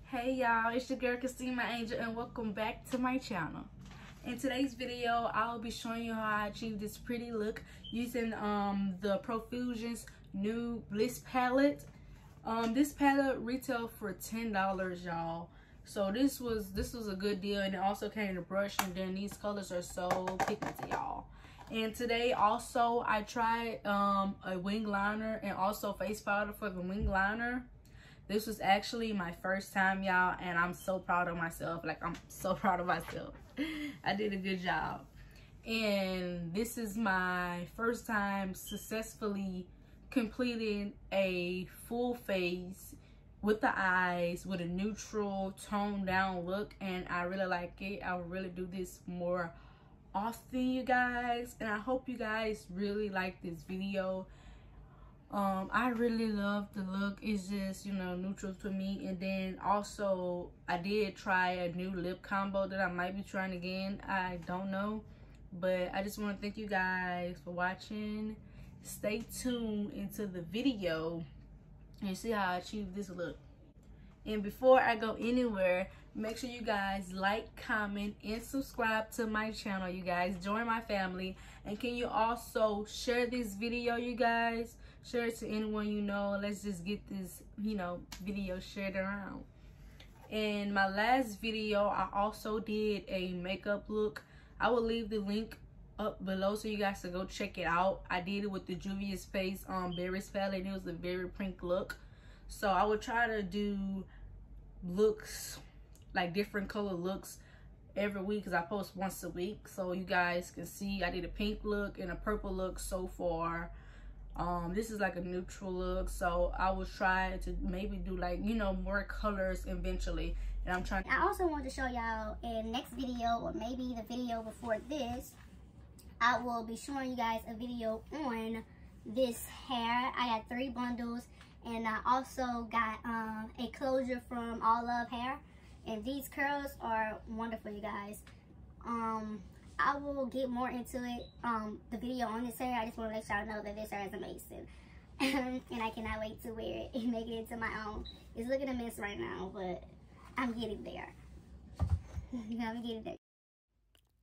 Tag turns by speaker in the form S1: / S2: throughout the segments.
S1: Hey y'all, it's your girl Kristine, my angel, and welcome back to my channel. In today's video, I'll be showing you how I achieved this pretty look using the Profusion Nude Bliss palette. This palette retailed for $10, y'all. So this was a good deal, and it also came in a brush, and then these colors are so pigmented, y'all. And today also I tried a wing liner and also face powder for the wing liner. This was actually my first time, y'all, and I'm so proud of myself. Like, I'm so proud of myself. I did a good job. And this is my first time successfully completing a full face with the eyes with a neutral toned down look, and I really like it. I will really do this more often, you guys, and I hope you guys really like this video. I really love the look. It's just, you know, neutral to me. And then also I did try a new lip combo that I might be trying again. I don't know, but I just want to thank you guys for watching. Stay tuned into the video and see how I achieve this look. And before I go anywhere, make sure you guys like, comment, and subscribe to my channel, you guys. Join my family. And can you also share this video, you guys? Share it to anyone you know. Let's just get this, you know, video shared around. In my last video, I also did a makeup look. I will leave the link up below so you guys can go check it out. I did it with the Juvia Space Berries palette, and it was a very pink look. So I would try to do looks, like different color looks, every week, because I post once a week, so you guys can see. I did a pink look and a purple look so far. This is like a neutral look, so I will try to maybe do, like, you know, more colors eventually. And I'm trying.
S2: I also want to show y'all in next video, or maybe the video before this, I will be showing you guys a video on this hair. I got 3 bundles, and I also got a closure from All Love Hair, and these curls are wonderful, you guys. I will get more into it, the video on this hair. I just want to let y'all know that this hair is amazing. And I cannot wait to wear it and make it into my own. It's looking a mess right now, but I'm getting there. I'm getting there.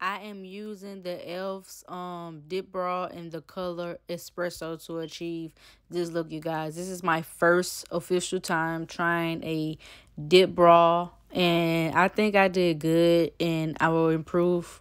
S1: I am using the e.l.f.'s dip bra in the color Espresso to achieve this look, you guys. This is my first official time trying a dip bra, and I think I did good, and I will improve.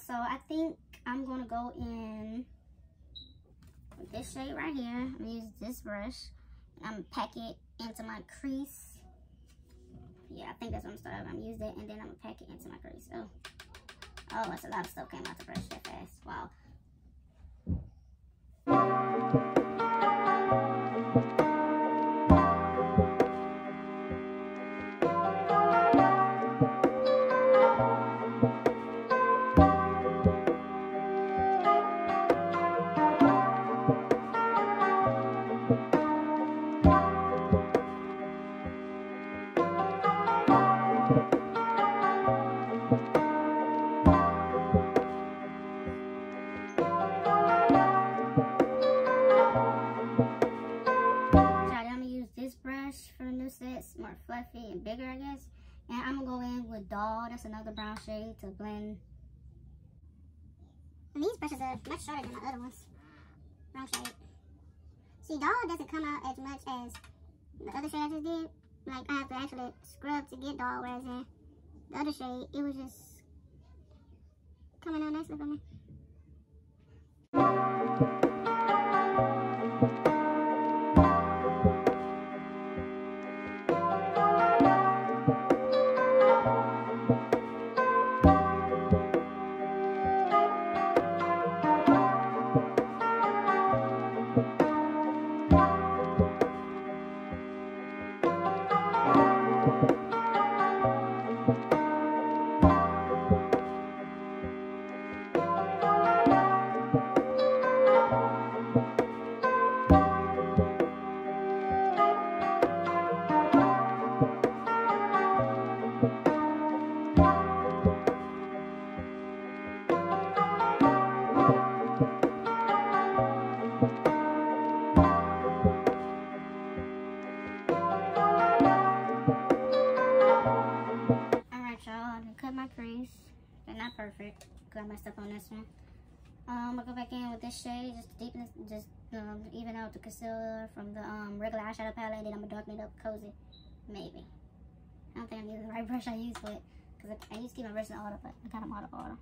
S2: So I think I'm gonna go in with this shade right here. I'm gonna use this brush. I'm gonna pack it into my crease. Yeah, I think that's what I'm starting. I'm gonna use that, and then I'm gonna pack it into my crease. Oh, that's a lot of stuff came out the brush that fast. Wow. More fluffy and bigger, I guess. And I'm gonna go in with Doll. That's another brown shade to blend. And these brushes are much shorter than my other ones. Wrong shade. See, Doll doesn't come out as much as the other shade I just did. Like, I have to actually scrub to get Doll, whereas in the other shade, it was just coming out nicely for me. Cut my crease. They're not perfect. Got my stuff on this one. I'll go back in with this shade just to deepen it, just even out the concealer from the regular eyeshadow palette. And then I'm gonna darken it up cozy. Maybe. I don't think I'm using the right brush I used for it because I used to keep my brush in order, but I got them out of order.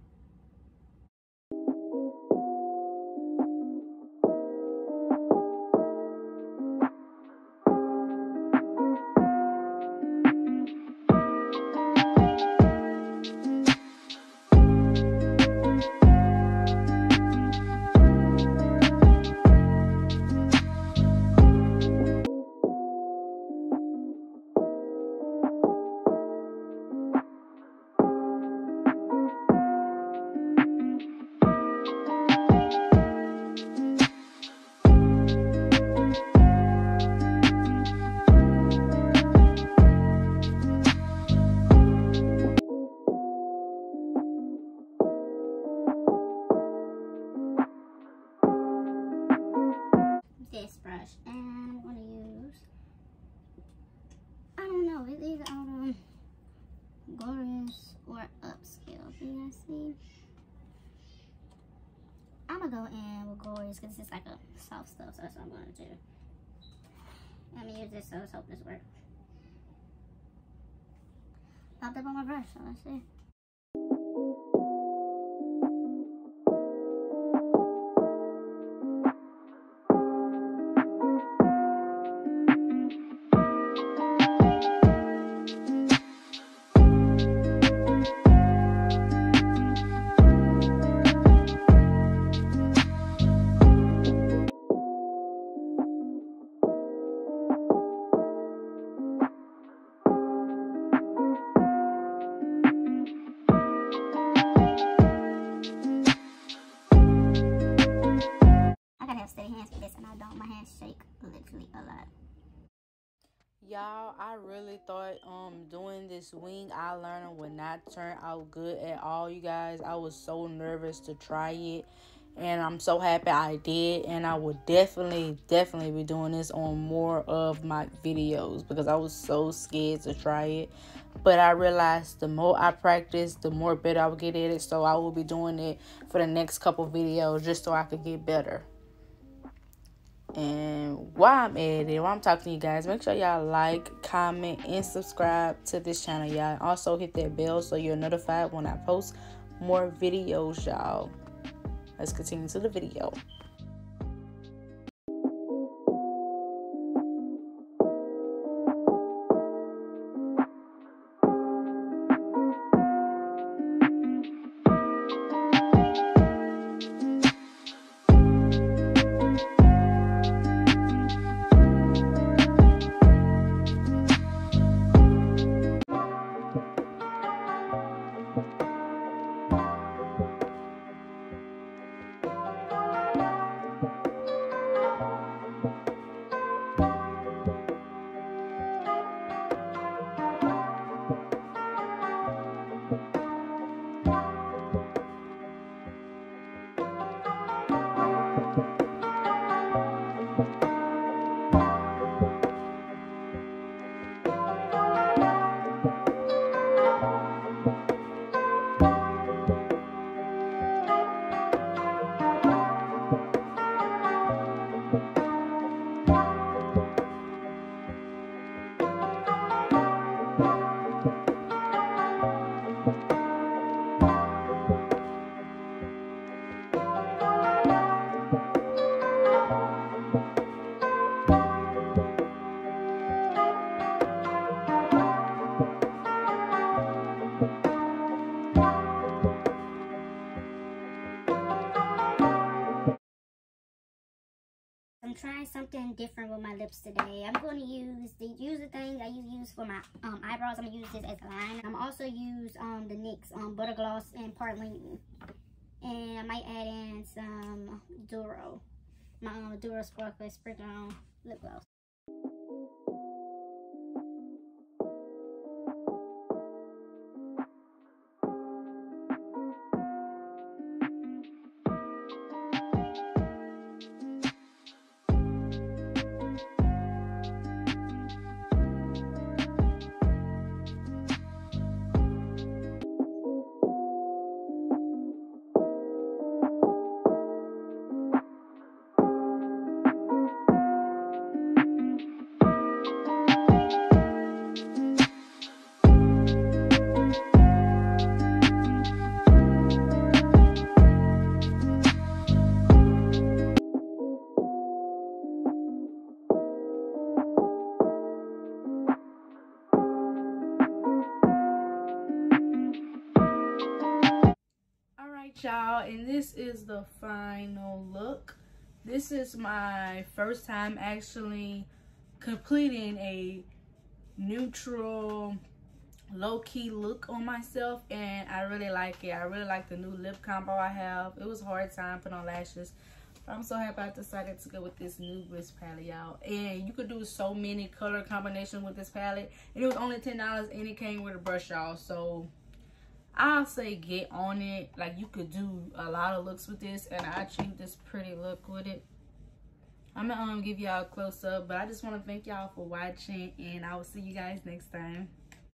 S2: This brush, and I'm going to use, I don't know, it's either out Glorious or Upscale. Do you guys see? I'm going to go in with Glorious because it's like a soft stuff, so that's what I'm going to do. Let me use this, so let's hope this works. Popped up on my brush, so let's see. Steady hands for this, and I don't. My hands shake literally a lot.
S1: Y'all, I really thought doing this wing eyeliner would not turn out good at all, you guys. I was so nervous to try it, and I'm so happy I did. And I would definitely be doing this on more of my videos because I was so scared to try it. But I realized the more I practice, the more better I will get at it. So I will be doing it for the next couple videos just so I could get better. And while I'm at it, while I'm talking to you guys, make sure y'all like, comment, and subscribe to this channel, y'all. Also hit that bell so you're notified when I post more videos, y'all. Let's continue to the video.
S2: trying something different with my lips today. I'm going to use the things I use for my eyebrows. I'm going to use this as a line. I'm also use the NYX Butter Gloss and Praline. And I might add in some Duro. My Duro Sparkle Sprinkle on lip gloss.
S1: Y'all, and this is the final look. This is my first time actually completing a neutral low-key look on myself, and I really like it. I really like the new lip combo I have. It was a hard time putting on lashes, but I'm so happy I decided to go with this Nude Bliss palette, y'all. And you could do so many color combinations with this palette, and it was only $10, and it came with a brush, y'all. So I'll say get on it. Like, you could do a lot of looks with this, and I achieved this pretty look with it. I'm gonna give y'all a close-up, but I just want to thank y'all for watching, and I will see you guys next time.